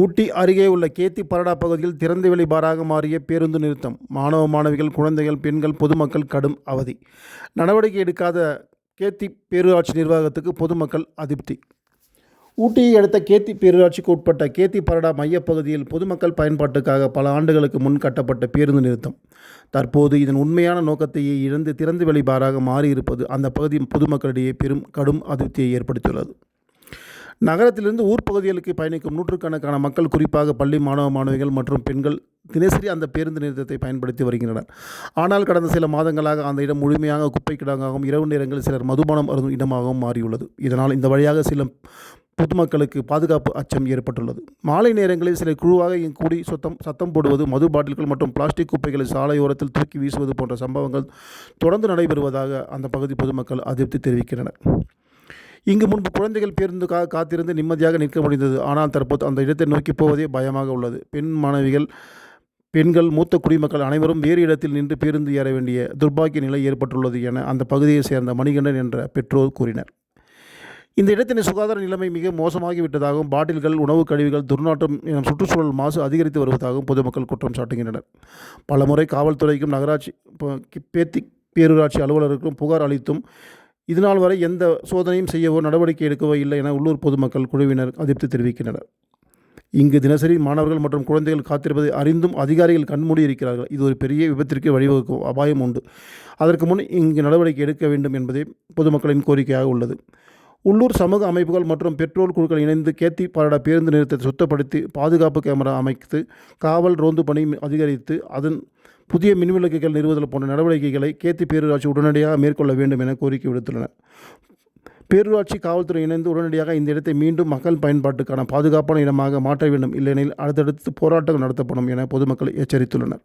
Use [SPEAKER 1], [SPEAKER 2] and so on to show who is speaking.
[SPEAKER 1] ஊட்டி அருகே உள்ள கேத்தி பரடா பகுதியில் திறந்தவெளி பாராக மாறிய பேருந்து நிறுத்தம். மாணவ மாணவிகள், குழந்தைகள், பெண்கள், பொதுமக்கள் கடும் அவதி. நடவடிக்கை எடுக்காத கேத்தி பேரூராட்சி நிர்வாகத்துக்கு பொதுமக்கள் அதிருப்தி. ஊட்டியை அடுத்த கேத்தி பேரூராட்சிக்கு உட்பட்ட கேத்தி பரடா மையப்பகுதியில் பொதுமக்கள் பயன்பாட்டுக்காக பல ஆண்டுகளுக்கு முன் கட்டப்பட்ட பேருந்து நிறுத்தம் தற்போது இதன் உண்மையான நோக்கத்தையே இழந்து திறந்தவெளி பாராக மாறியிருப்பது அந்த பகுதி பொதுமக்களிடையே கடும் அதிருப்தியை ஏற்படுத்தியுள்ளது. நகரத்திலிருந்து ஊர் பகுதிகளுக்கு பயணிக்கும் நூற்றுக்கணக்கான மக்கள், குறிப்பாக பள்ளி மாணவ மாணவிகள் மற்றும் பெண்கள் தினசரி அந்த பேருந்து நிறுத்தத்தை பயன்படுத்தி வருகின்றனர். ஆனால் கடந்த சில மாதங்களாக அந்த இடம் முழுமையாக குப்பை கிடங்காகவும், இரவு நேரங்களில் சிலர் மதுபானம் அருந்தும் இடமாகவும் மாறியுள்ளது. இதனால் இந்த வழியாக சில பொதுமக்களுக்கு பாதுகாப்பு அச்சம் ஏற்பட்டுள்ளது. மாலை நேரங்களில் சிலர் குழுவாக கூடி சத்தம் போடுவது, மது பாட்டில்கள் மற்றும் பிளாஸ்டிக் குப்பைகளை சாலையோரத்தில் தூக்கி வீசுவது போன்ற சம்பவங்கள் தொடர்ந்து நடைபெறுவதாக அந்த பகுதி பொதுமக்கள் அதிருப்தி தெரிவிக்கின்றனர். இங்கு முன்பு குழந்தைகள் பேருந்துக்காக காத்திருந்து நிம்மதியாக நிற்க முடிந்தது. ஆனால் தற்போது அந்த இடத்தை நோக்கி போவதே பயமாக உள்ளது. பெண்கள், மூத்த குடிமக்கள் அனைவரும் வேறு இடத்தில் நின்று பேருந்து ஏற வேண்டிய துர்பாக்கிய நிலை ஏற்பட்டுள்ளது என அந்த பகுதியை சேர்ந்த மணிகண்டன் என்ற பெற்றோர் கூறினர். இந்த இடத்தின் சுகாதார நிலைமை மிக மோசமாகிவிட்டதாகவும், பாட்டில்கள், உணவு கழிவுகள், துர்நாற்றம் என சுற்றுச்சூழல் மாசு அதிகரித்து வருவதாகவும் பொதுமக்கள் குற்றம் சாட்டுகின்றனர். பலமுறை காவல்துறைக்கும் நகராட்சி பேத்தி பேரூராட்சி அலுவலருக்கும் புகார் அளித்தும் இதுநாள் வரை எந்த சோதனையும் செய்யவோ நடவடிக்கை எடுக்கவோ இல்லை என உள்ளூர் பொதுமக்கள் குழுவினர் அதிருப்தி தெரிவிக்கின்றனர். இங்கு தினசரி மாணவர்கள் மற்றும் குழந்தைகள் காத்திருப்பதை அறிந்தும் அதிகாரிகள் கண்மூடி இருக்கிறார்கள். இது ஒரு பெரிய விபத்திற்கு வழிவகுக்கும் அபாயம் உண்டு. அதற்கு முன் இங்கு நடவடிக்கை எடுக்க வேண்டும் என்பதே பொதுமக்களின் கோரிக்கையாக உள்ளது. உள்ளூர் சமூக அமைப்புகள் மற்றும் பெட்ரோல் குழுக்கள் இணைந்து கேத்தி பரடா பேருந்து நிறுத்தத்தை சுத்தப்படுத்தி பாதுகாப்பு கேமரா அமைத்து காவல் ரோந்து பணி அதிகரித்து அதன் புதிய மின்விளக்குகள் நிறுவுதல் போன்ற நடவடிக்கைகளை கேத்தி பேரூராட்சி உடனடியாக மேற்கொள்ள வேண்டும் என கோரிக்கை விடுத்துள்ளனர். பேரூராட்சி காவல்துறை இணைந்து உடனடியாக இந்த இடத்தை மீண்டும் மக்கள் பயன்பாட்டுக்கான பாதுகாப்பான இடமாக மாற்ற வேண்டும், இல்லையெனில் அடுத்தடுத்து போராட்டங்கள் நடத்தப்படும் என பொதுமக்கள் எச்சரித்துள்ளனர்.